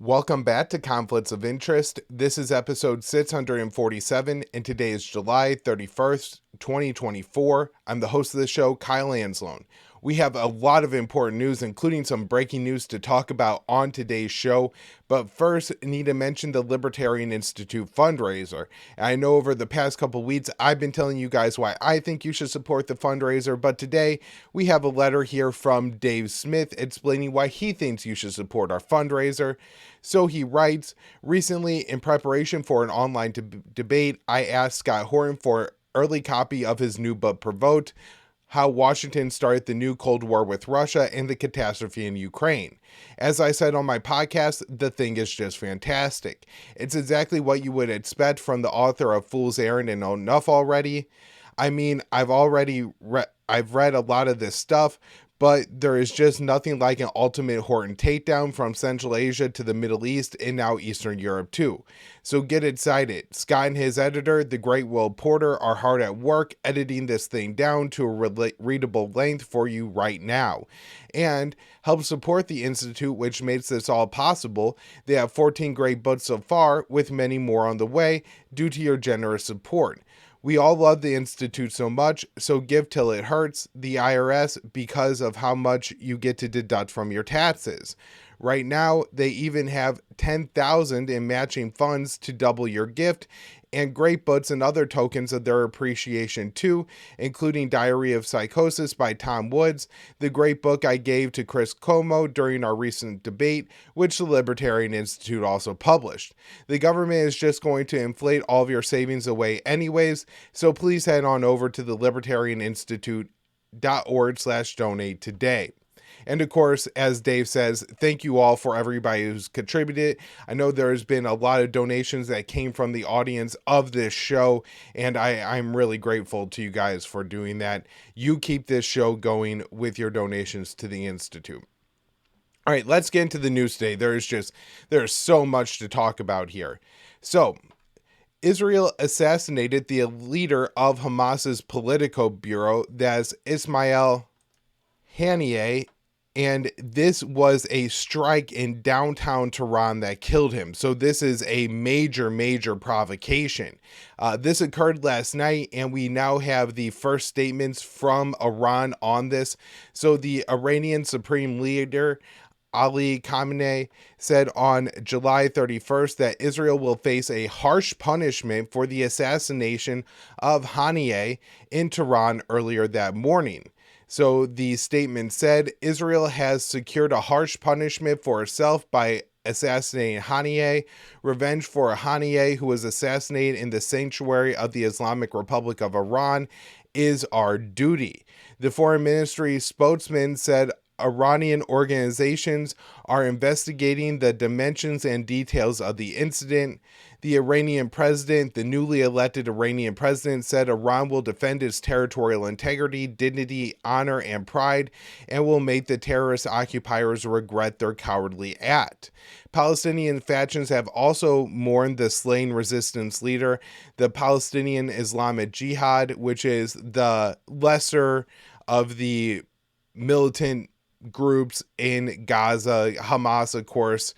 Welcome back to Conflicts of Interest. This is episode 647, and today is July 31st, 2024. I'm the host of the show, Kyle Anzalone. We have a lot of important news, including some breaking news to talk about on today's show. But first, I need to mention the Libertarian Institute fundraiser. I know over the past couple weeks, I've been telling you guys why I think you should support the fundraiser. But today, we have a letter here from Dave Smith explaining why he thinks you should support our fundraiser. So he writes, recently, in preparation for an online debate, I asked Scott Horton for an early copy of his new book, Provoked: How Washington Started the New Cold War with Russia and the Catastrophe in Ukraine. As I said on my podcast, the thing is just fantastic. It's exactly what you would expect from the author of Fool's Errand and Know Enough already. I mean, I've read a lot of this stuff, but there is just nothing like an ultimate Horton takedown from Central Asia to the Middle East and now Eastern Europe too. So get excited. Scott and his editor, the great Will Porter, are hard at work editing this thing down to a readable length for you right now. And help support the Institute, which makes this all possible. They have 14 great books so far, with many more on the way, due to your generous support. We all love the Institute so much, so give till it hurts the IRS because of how much you get to deduct from your taxes. Right now, they even have $10,000 in matching funds to double your gift, and great books and other tokens of their appreciation too, including Diary of Psychosis by Tom Woods, the great book I gave to Chris Cuomo during our recent debate, which the Libertarian Institute also published. The government is just going to inflate all of your savings away anyways, so please head on over to the libertarianinstitute.org/donate today. And of course, as Dave says, thank you all for everybody who's contributed. I know there's been a lot of donations that came from the audience of this show, and I'm really grateful to you guys for doing that. You keep this show going with your donations to the Institute. All right, let's get into the news today. There's so much to talk about here. So, Israel assassinated the leader of Hamas's Politico Bureau, that's Ismail Haniyeh, and this was a strike in downtown Tehran that killed him. So this is a major provocation. This occurred last night, and we now have the first statements from Iran on this. So the Iranian Supreme Leader, Ali Khamenei, said on July 31st that Israel will face a harsh punishment for the assassination of Haniyeh in Tehran earlier that morning. So the statement said, Israel has secured a harsh punishment for herself by assassinating Haniyeh. Revenge for Haniyeh, who was assassinated in the sanctuary of the Islamic Republic of Iran, is our duty. The foreign ministry spokesman said Iranian organizations are investigating the dimensions and details of the incident. The newly elected Iranian president, said Iran will defend its territorial integrity, dignity, honor, and pride, and will make the terrorist occupiers regret their cowardly act. Palestinian factions have also mourned the slain resistance leader, the Palestinian Islamic Jihad, which is the lesser of the militant groups in Gaza. Hamas, of course,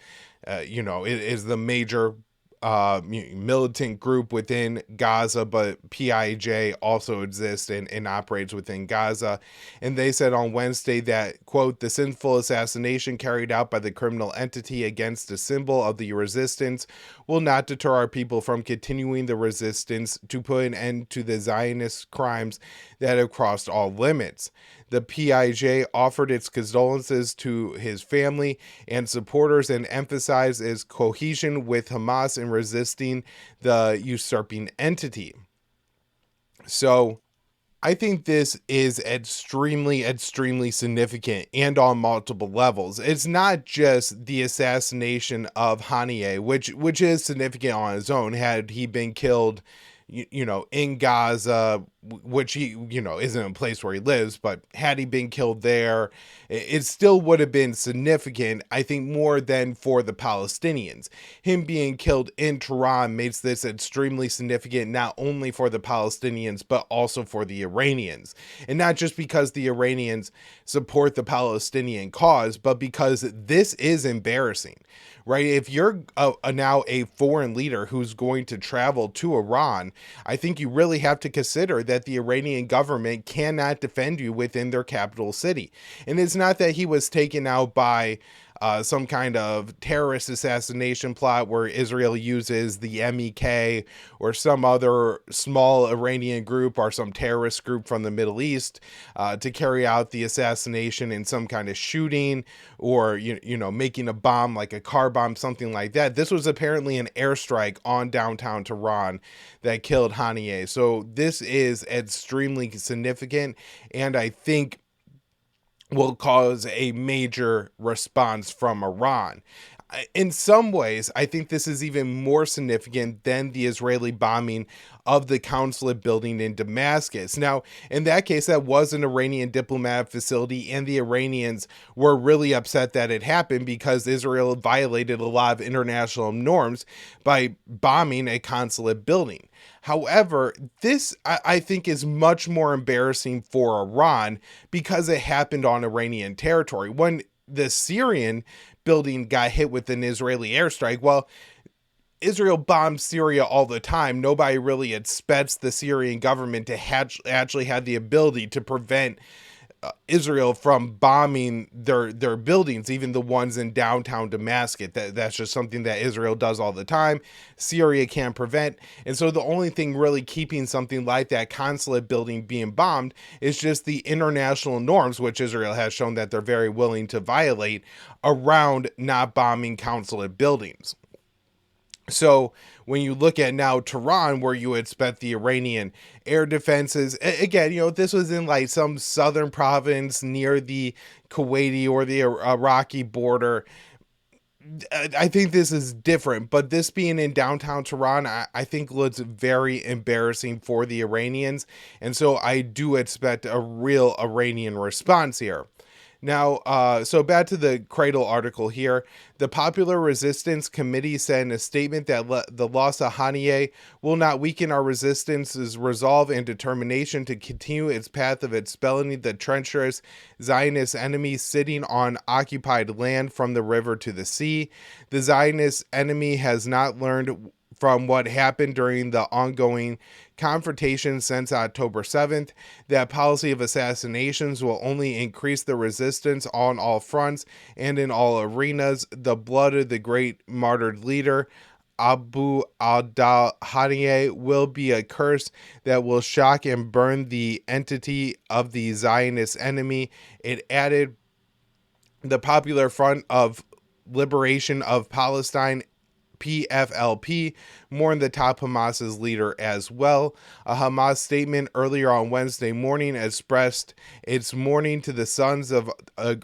it is the major militant group within Gaza, but PIJ also exists and operates within Gaza. And they said on Wednesday that, quote, the sinful assassination carried out by the criminal entity against the symbol of the resistance will not deter our people from continuing the resistance to put an end to the Zionist crimes that have crossed all limits. The PIJ offered its condolences to his family and supporters and emphasized its cohesion with Hamas in resisting the usurping entity. So I think this is extremely significant and on multiple levels. It's not just the assassination of Haniyeh, which is significant on its own. Had he been killed, in Gaza which he, isn't a place where he lives, but had he been killed there, it still would have been significant, I think, more than for the Palestinians. Him being killed in Tehran makes this extremely significant, not only for the Palestinians, but also for the Iranians. And not just because the Iranians support the Palestinian cause, but because this is embarrassing. Right? If you're now a foreign leader who's going to travel to Iran, I think you really have to consider that the Iranian government cannot defend you within their capital city. And it's not that he was taken out by some kind of terrorist assassination plot where Israel uses the MEK or some other small Iranian group or some terrorist group from the Middle East to carry out the assassination in some kind of shooting or, making a bomb like a car bomb, something like that. This was apparently an airstrike on downtown Tehran that killed Hani. So this is extremely significant, and I think will cause a major response from Iran. In some ways, I think this is even more significant than the Israeli bombing of the consulate building in Damascus. Now, in that case, that was an Iranian diplomatic facility, and the Iranians were really upset that it happened because Israel violated a lot of international norms by bombing a consulate building. However, this, I think, is much more embarrassing for Iran because it happened on Iranian territory. When the Syrian building got hit with an Israeli airstrike, well, Israel bombs Syria all the time. Nobody really expects the Syrian government to actually have the ability to prevent Israel from bombing their buildings, even the ones in downtown Damascus. That's just something that Israel does all the time. Syria can't prevent. And so the only thing really keeping something like that consulate building being bombed is just the international norms, which Israel has shown that they're very willing to violate around not bombing consulate buildings. So when you look at now Tehran, where you expect the Iranian air defenses, again, this was in like some southern province near the Kuwaiti or the Iraqi border. I think this is different, but this being in downtown Tehran, I think looks very embarrassing for the Iranians. And so I do expect a real Iranian response here. Now, so back to the Cradle article here. The Popular Resistance Committee said in a statement that the loss of Hani will not weaken our resistance's resolve and determination to continue its path of expelling the treacherous Zionist enemy sitting on occupied land from the river to the sea. The Zionist enemy has not learned from what happened during the ongoing confrontation since October 7th. That policy of assassinations will only increase the resistance on all fronts and in all arenas. The blood of the great martyred leader, Abu al-Hani, will be a curse that will shock and burn the entity of the Zionist enemy. It added, the Popular Front of Liberation of Palestine, PFLP, mourned the top Hamas's leader as well. A Hamas statement earlier on Wednesday morning expressed its mourning to the sons of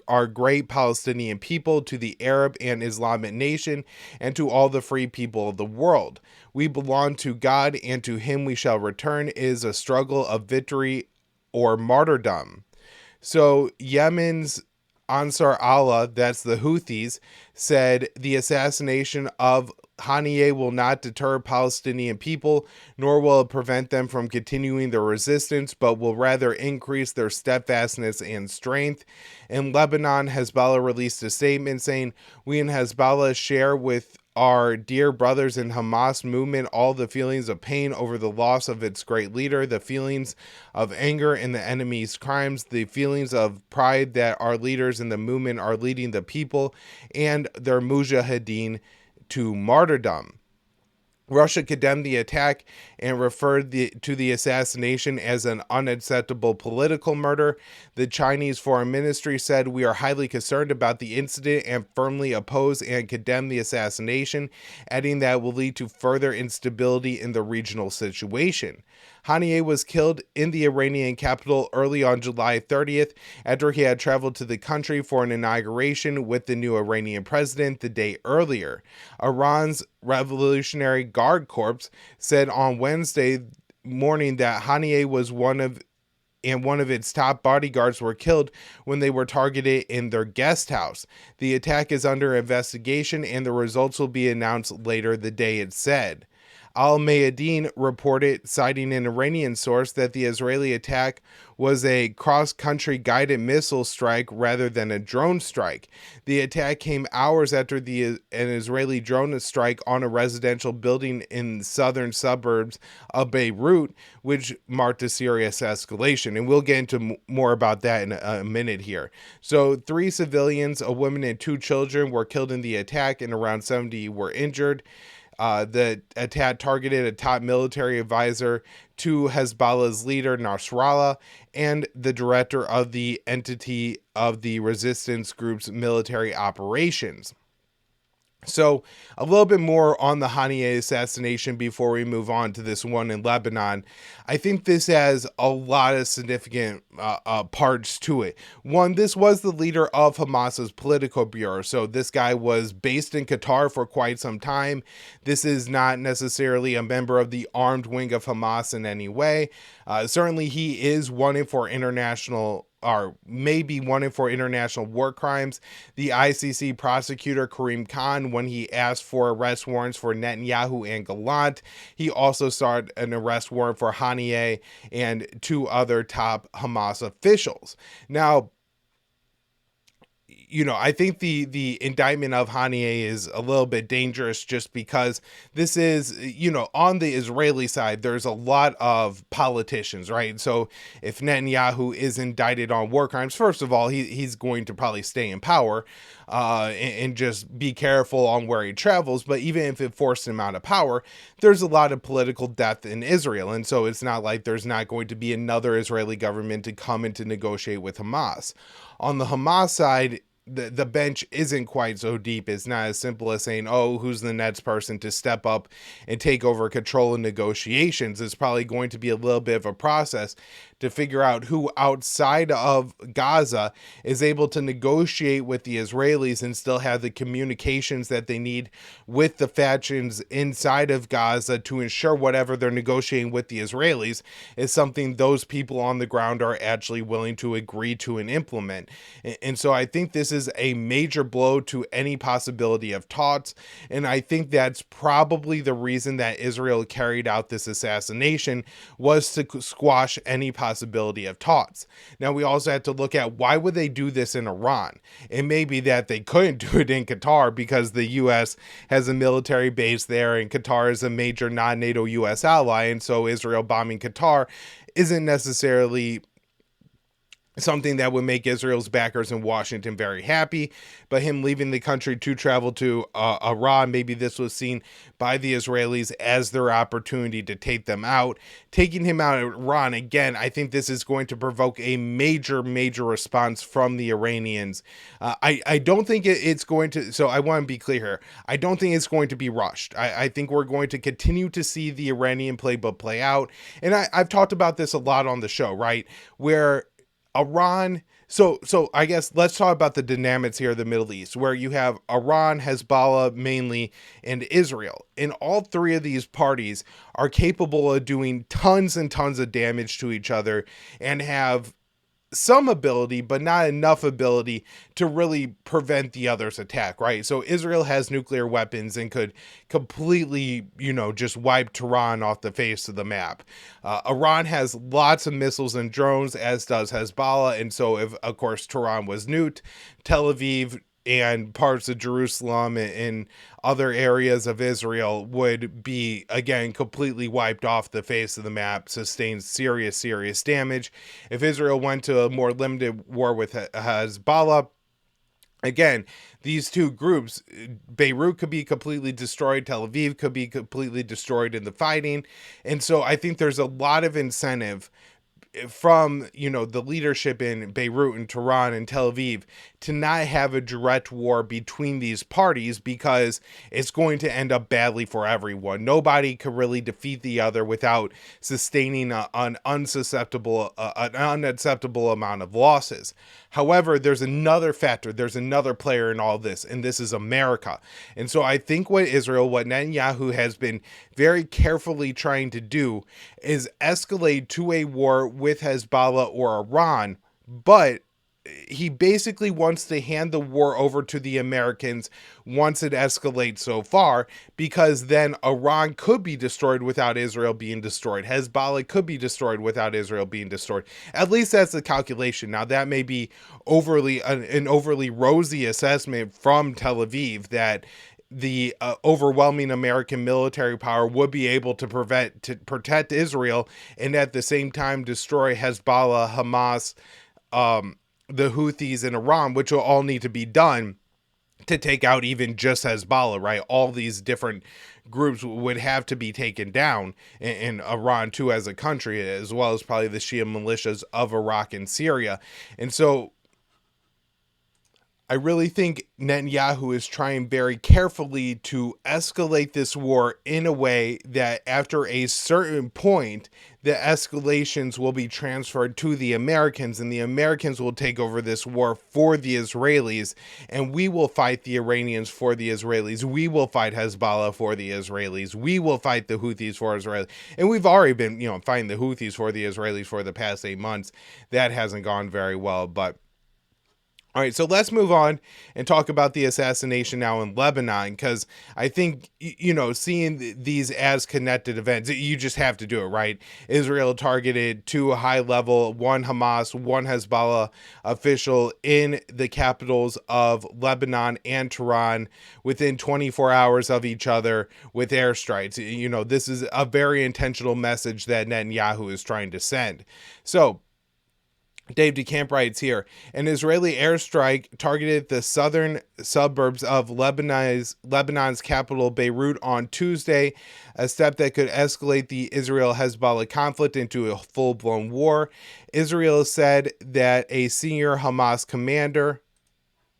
our great Palestinian people, to the Arab and Islamic nation, and to all the free people of the world. We belong to God, and to him we shall return. It is a struggle of victory or martyrdom. So Yemen's Ansar Allah, that's the Houthis, said the assassination of Hani will not deter Palestinian people, nor will it prevent them from continuing their resistance, but will rather increase their steadfastness and strength. In Lebanon, Hezbollah released a statement saying, "We in Hezbollah share with our dear brothers in Hamas movement all the feelings of pain over the loss of its great leader, the feelings of anger in the enemy's crimes, the feelings of pride that our leaders in the movement are leading the people and their mujahideen to martyrdom." Russia condemned the attack and referred to the assassination as an unacceptable political murder. The Chinese Foreign Ministry said, "We are highly concerned about the incident and firmly oppose and condemn the assassination," adding that it will lead to further instability in the regional situation. Hani was killed in the Iranian capital early on July 30th after he had traveled to the country for an inauguration with the new Iranian president the day earlier. Iran's Revolutionary Guard Corps said on Wednesday morning that Hani was one of its top bodyguards were killed when they were targeted in their guest house. The attack is under investigation and the results will be announced later the day, it said. Al Mayadeen reported, citing an Iranian source, that the Israeli attack was a cross-country guided missile strike rather than a drone strike. The attack came hours after an Israeli drone strike on a residential building in southern suburbs of Beirut, which marked a serious escalation. And we'll get into more about that in a minute here. So 3 civilians, a woman and 2 children, were killed in the attack, and around 70 were injured. The attack targeted a top military advisor to Hezbollah's leader, Nasrallah, and the director of the entity of the resistance group's military operations. So a little bit more on the Hani assassination before we move on to this one in Lebanon. I think this has a lot of significant parts to it. One, this was the leader of Hamas's political bureau. So this guy was based in Qatar for quite some time. This is not necessarily a member of the armed wing of Hamas in any way. Certainly he is wanted for international or maybe wanted for international war crimes. The ICC prosecutor Karim Khan, when he asked for arrest warrants for Netanyahu and Gallant, he also sought an arrest warrant for Hani and 2 other top Hamas officials. Now, I think the indictment of Hani is a little bit dangerous just because this is, on the Israeli side, there's a lot of politicians, right? So if Netanyahu is indicted on war crimes, first of all, he's going to probably stay in power and just be careful on where he travels. But even if it forced him out of power, there's a lot of political death in Israel. And so it's not like there's not going to be another Israeli government to come in to negotiate with Hamas. On the Hamas side, the bench isn't quite so deep. It's not as simple as saying, oh, who's the next person to step up and take over control in negotiations. It's probably going to be a little bit of a process to figure out who outside of Gaza is able to negotiate with the Israelis and still have the communications that they need with the factions inside of Gaza to ensure whatever they're negotiating with the Israelis is something those people on the ground are actually willing to agree to and implement. And so I think this is a major blow to any possibility of talks. And I think that's probably the reason that Israel carried out this assassination, was to squash any possibility of talks. Now, we also have to look at why would they do this in Iran? It may be that they couldn't do it in Qatar because the U.S. has a military base there and Qatar is a major non-NATO U.S. ally. And so Israel bombing Qatar isn't necessarily something that would make Israel's backers in Washington very happy. But him leaving the country to travel to Iran, maybe this was seen by the Israelis as their opportunity to take them out. Taking him out of Iran, again, I think this is going to provoke a major, major response from the Iranians. I don't think it's going to, so I want to be clear here, I don't think it's going to be rushed. I think we're going to continue to see the Iranian playbook play out. And I've talked about this a lot on the show, right? Where Iran, so I guess let's talk about the dynamics here of the Middle East, where you have Iran, Hezbollah mainly, and Israel. And all 3 of these parties are capable of doing tons and tons of damage to each other and have some ability, but not enough ability to really prevent the other's attack, right? So Israel has nuclear weapons and could completely, just wipe Tehran off the face of the map. Iran has lots of missiles and drones, as does Hezbollah. And so if, of course, Tehran was nuked, Tel Aviv and parts of Jerusalem and other areas of Israel would be, again, completely wiped off the face of the map, sustain serious, serious damage. If Israel went to a more limited war with Hezbollah, again, these 2 groups, Beirut could be completely destroyed, Tel Aviv could be completely destroyed in the fighting. And so I think there's a lot of incentive from, the leadership in Beirut and Tehran and Tel Aviv to not have a direct war between these parties, because it's going to end up badly for everyone. Nobody could really defeat the other without sustaining an unacceptable amount of losses. However, there's another factor, there's another player in all this, and this is America. And so I think what Netanyahu has been very carefully trying to do is escalate to a war with Hezbollah or Iran, but he basically wants to hand the war over to the Americans once it escalates so far, because then Iran could be destroyed without Israel being destroyed. Hezbollah could be destroyed without Israel being destroyed. At least that's the calculation. Now, that may be an overly rosy assessment from Tel Aviv, that the overwhelming American military power would be able to protect Israel and at the same time destroy Hezbollah, Hamas, the Houthis, and Iran, which will all need to be done to take out even just Hezbollah, right? All these different groups would have to be taken down, in Iran too as a country, as well as probably the Shia militias of Iraq and Syria. And so I really think Netanyahu is trying very carefully to escalate this war in a way that after a certain point, the escalations will be transferred to the Americans, and the Americans will take over this war for the Israelis, and we will fight the Iranians for the Israelis. We will fight Hezbollah for the Israelis. We will fight the Houthis for Israel. And we've already been, fighting the Houthis for the Israelis for the past 8 months. That hasn't gone very well, but all right, so let's move on and talk about the assassination now in Lebanon, because I think, seeing these as connected events, you just have to do it, right? Israel targeted 2 high-level, 1 Hamas, 1 Hezbollah official in the capitals of Lebanon and Tehran within 24 hours of each other with airstrikes. This is a very intentional message that Netanyahu is trying to send. So, Dave DeCamp writes here, an Israeli airstrike targeted the southern suburbs of Lebanon's capital, Beirut, on Tuesday, a step that could escalate the Israel-Hezbollah conflict into a full-blown war. Israel said that a senior Hamas commander,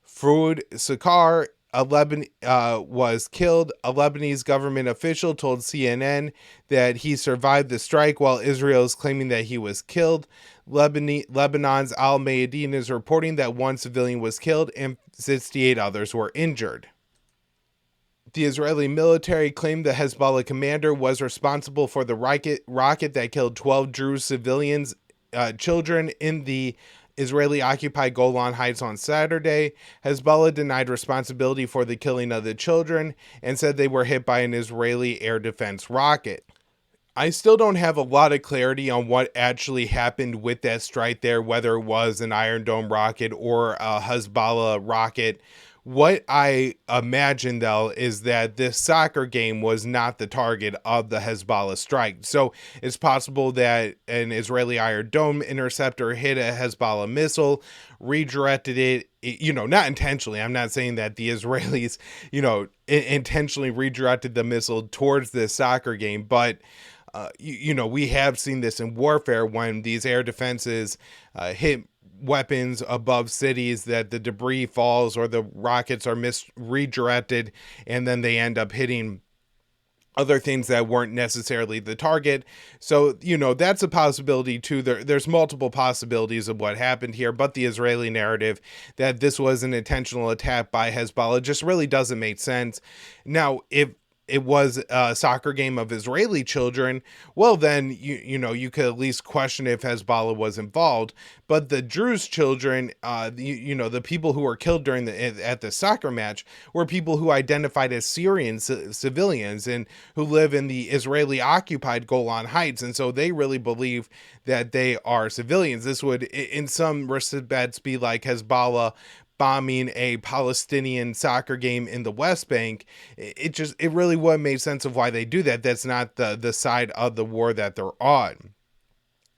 Fouad Sakar, was killed. A Lebanese government official told CNN that he survived the strike, while Israel is claiming that he was killed. Lebanon's Al Mayadeen is reporting that 1 civilian was killed and 68 others were injured. The Israeli military claimed the Hezbollah commander was responsible for the rocket that killed 12 Druze civilians, children, in the Israeli-occupied Golan Heights on Saturday. Hezbollah denied responsibility for the killing of the children and said they were hit by an Israeli air defense rocket. I still don't have a lot of clarity on what actually happened with that strike there, whether it was an Iron Dome rocket or a Hezbollah rocket. What I imagine, though, is that this soccer game was not the target of the Hezbollah strike. So it's possible that an Israeli Iron Dome interceptor hit a Hezbollah missile, redirected it, not intentionally. I'm not saying that the Israelis, intentionally redirected the missile towards this soccer game, but we have seen this in warfare when these air defenses hit weapons above cities, that the debris falls or the rockets are redirected, and then they end up hitting other things that weren't necessarily the target. So, that's a possibility too. There's multiple possibilities of what happened here, but the Israeli narrative that this was an intentional attack by Hezbollah just really doesn't make sense. Now, if it was a soccer game of Israeli children, well, then, you could at least question if Hezbollah was involved. But the Druze children, the people who were killed at the soccer match were people who identified as Syrian civilians and who live in the Israeli-occupied Golan Heights. And so they really believe that they are civilians. This would, in some respects, be like Hezbollah bombing a Palestinian soccer game in the West Bank. It really wouldn't make sense of why they do that. That's not the side of the war that they're on.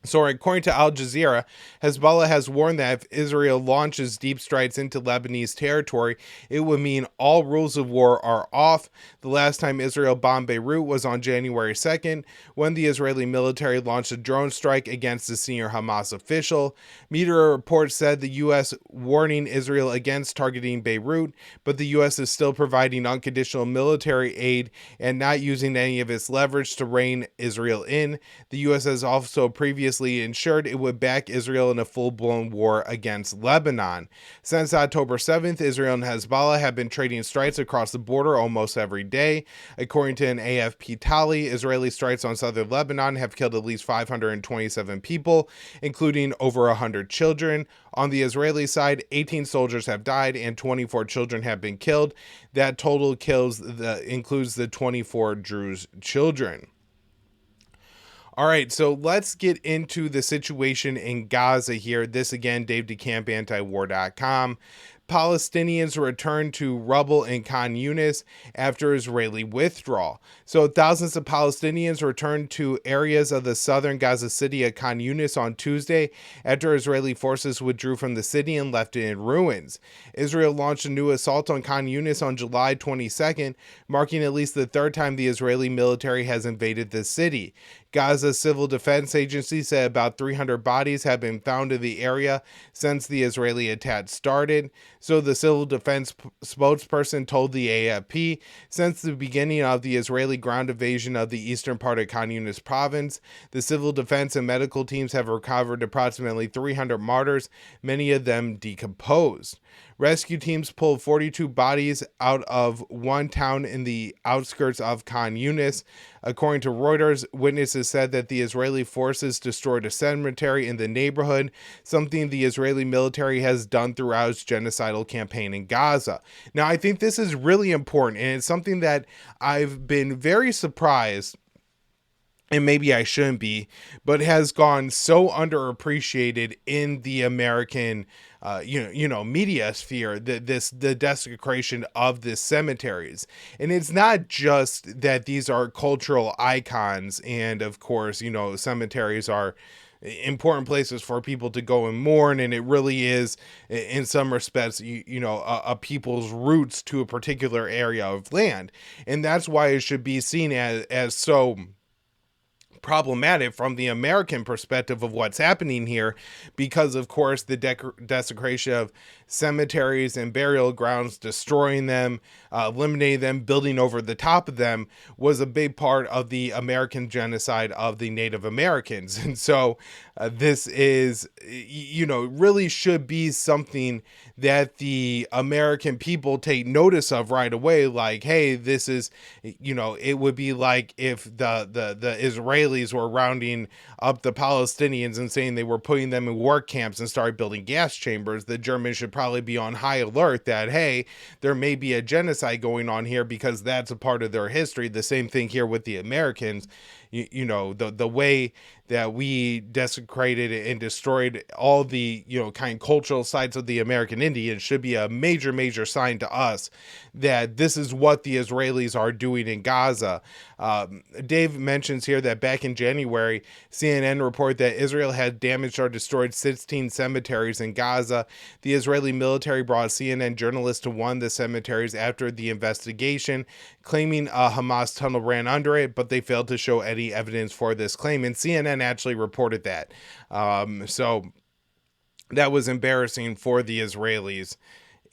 So, according to Al Jazeera, Hezbollah has warned that if Israel launches deep strikes into Lebanese territory, it would mean all rules of war are off. The last time Israel bombed Beirut was on January 2nd, when the Israeli military launched a drone strike against a senior Hamas official. Media reports said the U.S. warning Israel against targeting Beirut, but the U.S. is still providing unconditional military aid and not using any of its leverage to rein Israel in. The U.S. has also previously ensured it would back Israel in a full-blown war against Lebanon. Since October 7th, Israel and Hezbollah have been trading strikes across the border almost every day. According to an AFP tally, Israeli strikes on southern Lebanon have killed at least 527 people, including over 100 children. On the Israeli side, 18 soldiers have died and 24 children have been killed. That total kills includes the 24 Druze children. All right, so let's get into the situation in Gaza here. This again, Dave DeCamp, antiwar.com. Palestinians return to rubble in Khan Yunis after Israeli withdrawal. So thousands of Palestinians returned to areas of the southern Gaza city of Khan Yunis on Tuesday after Israeli forces withdrew from the city and left it in ruins. Israel launched a new assault on Khan Yunis on July 22nd, marking at least the third time the Israeli military has invaded the city. Gaza's Civil Defense Agency said about 300 bodies have been found in the area since the Israeli attack started. So the Civil Defense spokesperson told the AFP, since the beginning of the Israeli ground invasion of the eastern part of Khan Yunis province, the civil defense and medical teams have recovered approximately 300 martyrs, many of them decomposed. Rescue teams pulled 42 bodies out of one town in the outskirts of Khan Yunis. According to Reuters, witnesses said that the Israeli forces destroyed a cemetery in the neighborhood, something the Israeli military has done throughout its genocidal campaign in Gaza. Now, I think this is really important, and it's something that I've been very surprised, and maybe I shouldn't be, but has gone so underappreciated in the American, media sphere. The desecration of the cemeteries, and it's not just that these are cultural icons, and of course, cemeteries are important places for people to go and mourn, and it really is, in some respects, a people's roots to a particular area of land, and that's why it should be seen as so problematic from the American perspective of what's happening here, because of course the desecration of cemeteries and burial grounds, destroying them, eliminating them, building over the top of them, was a big part of the American genocide of the Native Americans. And so this is, really should be something that the American people take notice of right away. Like, hey, this is, it would be like if the Israelis were rounding up the Palestinians and saying they were putting them in work camps and started building gas chambers. The Germans should probably be on high alert that, hey, there may be a genocide going on here, because that's a part of their history. The same thing here with the Americans. The way that we desecrated and destroyed all the, kind of cultural sites of the American Indians should be a major, major sign to us that this is what the Israelis are doing in Gaza. Dave mentions here that back in January, CNN reported that Israel had damaged or destroyed 16 cemeteries in Gaza. The Israeli military brought CNN journalists to one of the cemeteries after the investigation, claiming a Hamas tunnel ran under it, but they failed to show any evidence for this claim. And CNN actually reported that. So that was embarrassing for the Israelis.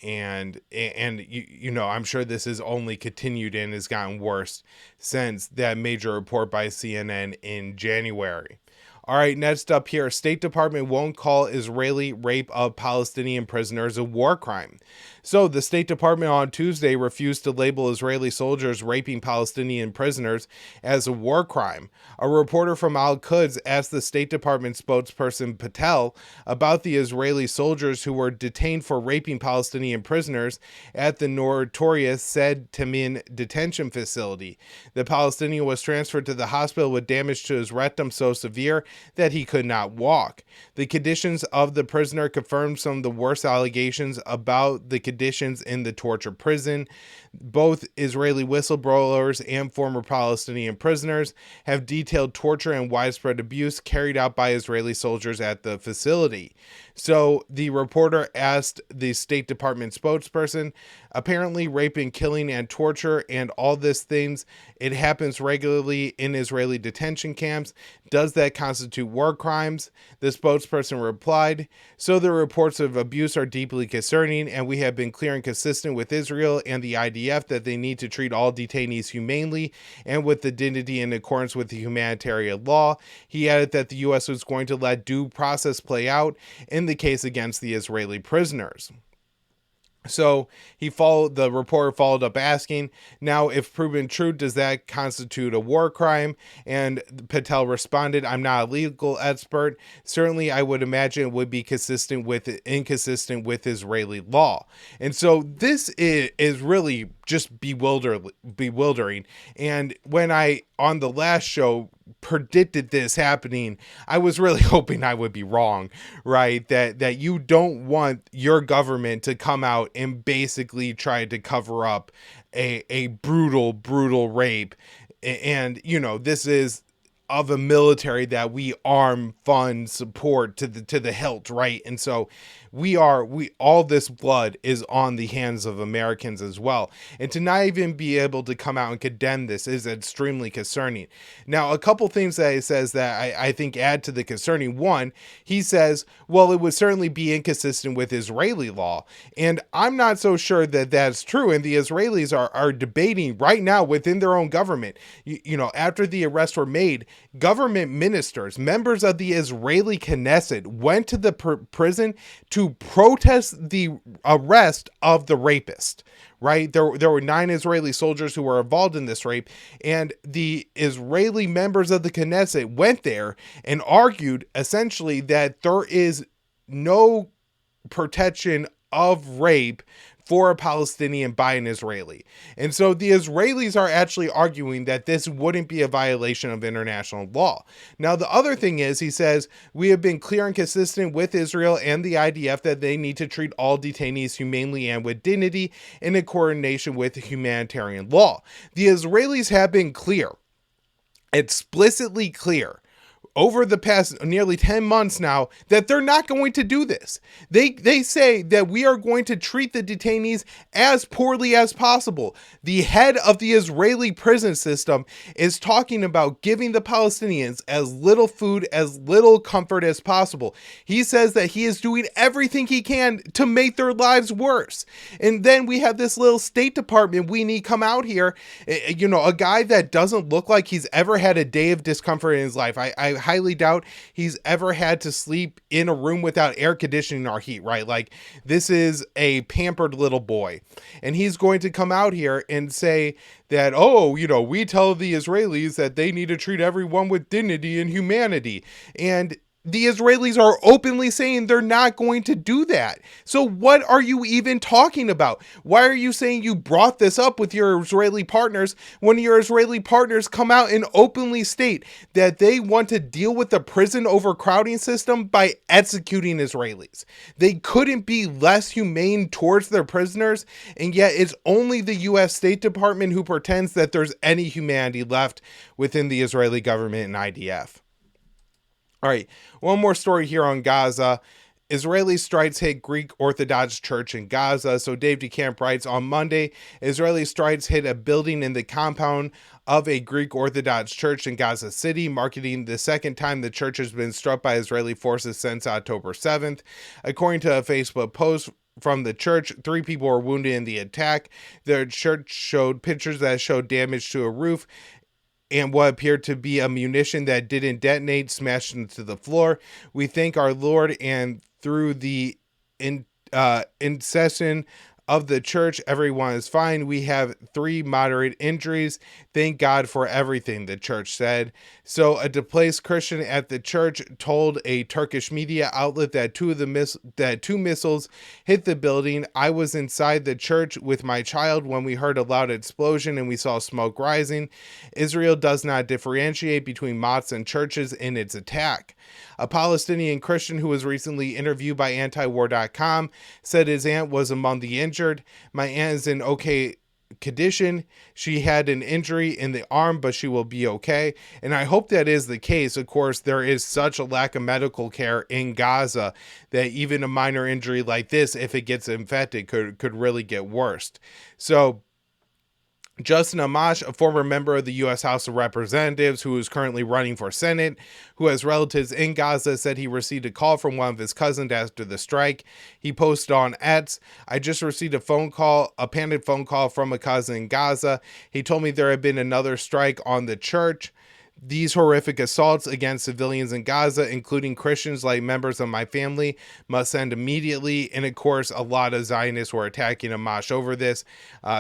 And I'm sure this has only continued and has gotten worse since that major report by CNN in January. All right, next up here, State Department won't call Israeli rape of Palestinian prisoners a war crime. So the State Department on Tuesday refused to label Israeli soldiers raping Palestinian prisoners as a war crime. A reporter from Al-Quds asked the State Department spokesperson Patel about the Israeli soldiers who were detained for raping Palestinian prisoners at the notorious Said Tamin detention facility. The Palestinian was transferred to the hospital with damage to his rectum so severe that he could not walk. The conditions of the prisoner confirmed some of the worst allegations about the conditions in the torture prison. Both Israeli whistleblowers and former Palestinian prisoners have detailed torture and widespread abuse carried out by Israeli soldiers at the facility. So the reporter asked the State Department spokesperson, apparently rape and killing and torture and all these things, it happens regularly in Israeli detention camps. Does that constitute war crimes? The spokesperson replied, so the reports of abuse are deeply concerning, and we have been clear and consistent with Israel and the IDF that they need to treat all detainees humanely and with the dignity in accordance with the humanitarian law. He added that the U.S. was going to let due process play out in the case against the Israeli prisoners. So the reporter followed up asking, now, if proven true, does that constitute a war crime? And Patel responded, I'm not a legal expert. Certainly, I would imagine it would be inconsistent with Israeli law. And so this is really just bewildering. And when I, on the last show, predicted this happening, I was really hoping I would be wrong, right? That you don't want your government to come out and basically try to cover up a brutal rape. And, this is of a military that we arm, fund, support to the hilt, right? And so all this blood is on the hands of Americans as well. And to not even be able to come out and condemn this is extremely concerning. Now, a couple things that he says that I think add to the concerning. One, he says, well, it would certainly be inconsistent with Israeli law. And I'm not so sure that that's true. And the Israelis are debating right now within their own government. After the arrests were made, government ministers, members of the Israeli Knesset, went to the prison to protest the arrest of the rapist, right? There were 9 Israeli soldiers who were involved in this rape, and the Israeli members of the Knesset went there and argued essentially that there is no protection of rape for a Palestinian by an Israeli. And so the Israelis are actually arguing that this wouldn't be a violation of international law. Now, the other thing is, he says, we have been clear and consistent with Israel and the IDF that they need to treat all detainees humanely and with dignity in coordination with humanitarian law. The Israelis have been clear, explicitly clear, over the past nearly 10 months now, that they're not going to do this. They say that we are going to treat the detainees as poorly as possible. The head of the Israeli prison system is talking about giving the Palestinians as little food, as little comfort as possible. He says that he is doing everything he can to make their lives worse. And then we have this little State Department weenie come out here, a guy that doesn't look like he's ever had a day of discomfort in his life. I highly doubt he's ever had to sleep in a room without air conditioning or heat, right? Like, this is a pampered little boy. And he's going to come out here and say that, we tell the Israelis that they need to treat everyone with dignity and humanity. And the Israelis are openly saying they're not going to do that. So what are you even talking about? Why are you saying you brought this up with your Israeli partners when your Israeli partners come out and openly state that they want to deal with the prison overcrowding system by executing Israelis? They couldn't be less humane towards their prisoners, and yet it's only the U.S. State Department who pretends that there's any humanity left within the Israeli government and IDF. All right, one more story here on Gaza. Israeli strikes hit Greek Orthodox Church in Gaza. So Dave DeCamp writes, on Monday, Israeli strikes hit a building in the compound of a Greek Orthodox church in Gaza City, marking the second time the church has been struck by Israeli forces since October 7th. According to a Facebook post from the church, 3 people were wounded in the attack. The church showed pictures that showed damage to a roof and what appeared to be a munition that didn't detonate smashed into the floor. We thank our Lord, and through the intercession of the church, everyone is fine. We have 3 moderate injuries. Thank God for everything, the church said. So a displaced Christian at the church told a Turkish media outlet that 2 missiles hit the building. I was inside the church with my child when we heard a loud explosion and we saw smoke rising. Israel does not differentiate between mosques and churches in its attack. A Palestinian Christian who was recently interviewed by antiwar.com said his aunt was among the injured. My aunt is in okay condition. She had an injury in the arm, but she will be okay. And I hope that is the case. Of course, there is such a lack of medical care in Gaza that even a minor injury like this, if it gets infected, could really get worse. So Justin Amash, a former member of the U.S. House of Representatives who is currently running for Senate, who has relatives in Gaza, said he received a call from one of his cousins after the strike. He posted on X, "I just received a panicked phone call from a cousin in Gaza. He told me there had been another strike on the church. These horrific assaults against civilians in Gaza, including Christians like members of my family, must end immediately." And of course, a lot of Zionists were attacking Amash over this,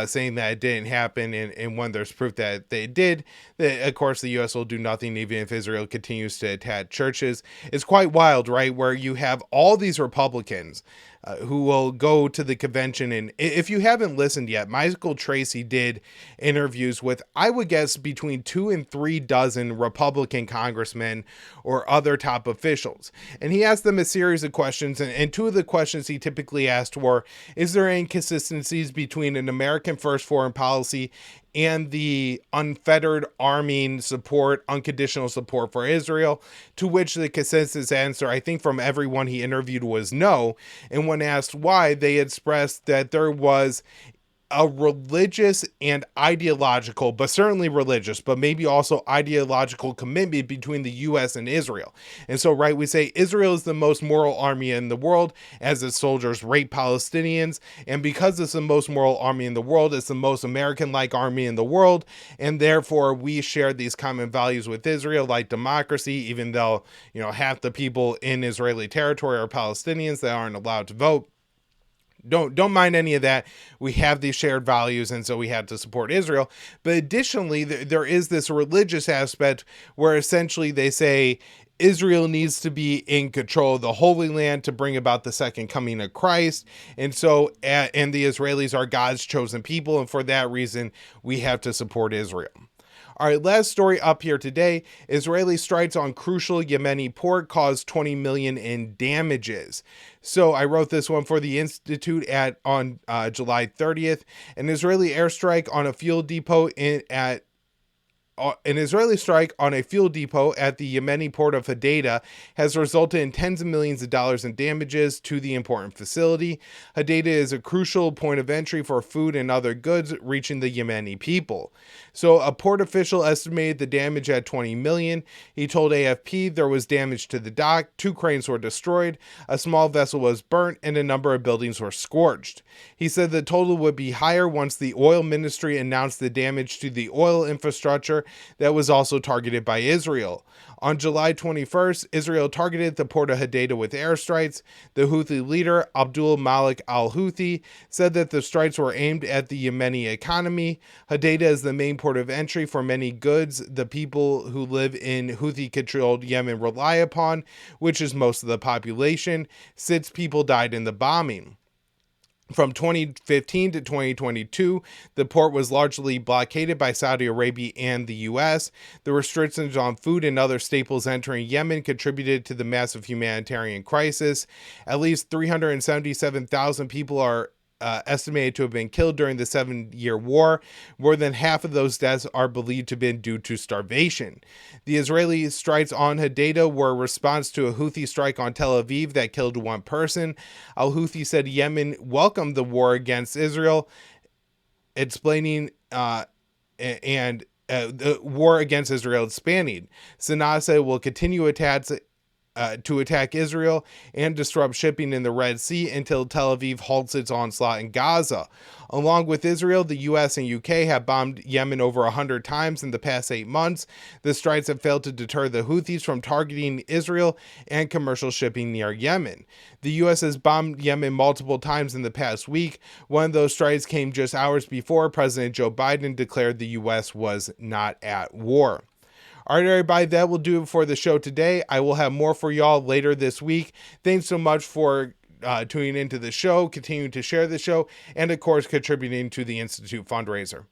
saying that it didn't happen. And when there's proof that they did, that of course the U.S. will do nothing, even if Israel continues to attack churches. It's quite wild, right? Where you have all these Republicans who will go to the convention. And if you haven't listened yet, Michael Tracy did interviews with, I would guess, between 2 and 3 dozen Republican congressmen or other top officials. And he asked them a series of questions. And 2 of the questions he typically asked were, is there inconsistencies between an American first foreign policy and the unfettered arming support, unconditional support for Israel? To which the consensus answer, I think from everyone he interviewed, was no. And when asked why, they expressed that there was a religious and ideological, but certainly religious, but maybe also ideological commitment between the U.S. and Israel. And so, right, we say Israel is the most moral army in the world as its soldiers rape Palestinians. And because it's the most moral army in the world, it's the most American-like army in the world. And therefore, we share these common values with Israel, like democracy, even though, half the people in Israeli territory are Palestinians that aren't allowed to vote. Don't mind any of that. We have these shared values, and so we had to support Israel. But additionally, there is this religious aspect where essentially they say Israel needs to be in control of the Holy Land to bring about the second coming of Christ. And so, and the Israelis are God's chosen people, and for that reason, we have to support Israel. All right, last story up here today. Israeli strikes on crucial Yemeni port caused $20 million in damages. So I wrote this one for the Institute on July 30th. An Israeli airstrike on a fuel depot an Israeli strike on a fuel depot at the Yemeni port of Hodeidah has resulted in tens of millions of dollars in damages to the important facility. Hodeidah is a crucial point of entry for food and other goods reaching the Yemeni people. So a port official estimated the damage at $20 million. He told AFP there was damage to the dock, 2 cranes were destroyed, a small vessel was burnt, and a number of buildings were scorched. He said the total would be higher once the oil ministry announced the damage to the oil infrastructure that was also targeted by Israel. On July 21st, Israel targeted the port of Hodeidah with airstrikes. The Houthi leader, Abdul Malik al-Houthi, said that the strikes were aimed at the Yemeni economy. Hodeidah is the main port of entry for many goods the people who live in Houthi-controlled Yemen rely upon, which is most of the population. 6 people died in the bombing. From 2015 to 2022, the port was largely blockaded by Saudi Arabia and the U.S. The restrictions on food and other staples entering Yemen contributed to the massive humanitarian crisis. At least 377,000 people are estimated to have been killed during the 7-year war. More than half of those deaths are believed to have been due to starvation. The Israeli strikes on Hodeidah were a response to a Houthi strike on Tel Aviv that killed 1 person. Al-Houthi said Yemen welcomed the war against Israel, explaining the war against Israel expanding. Sana'a said will continue attacks to attack Israel and disrupt shipping in the Red Sea until Tel Aviv halts its onslaught in Gaza. Along with Israel, the US and UK have bombed Yemen over 100 times in the past 8 months. The strikes have failed to deter the Houthis from targeting Israel and commercial shipping near Yemen. The US has bombed Yemen multiple times in the past week. One of those strikes came just hours before President Joe Biden declared the US was not at war. All right, everybody, that will do it for the show today. I will have more for y'all later this week. Thanks so much for tuning into the show, continuing to share the show, and of course, contributing to the Institute fundraiser.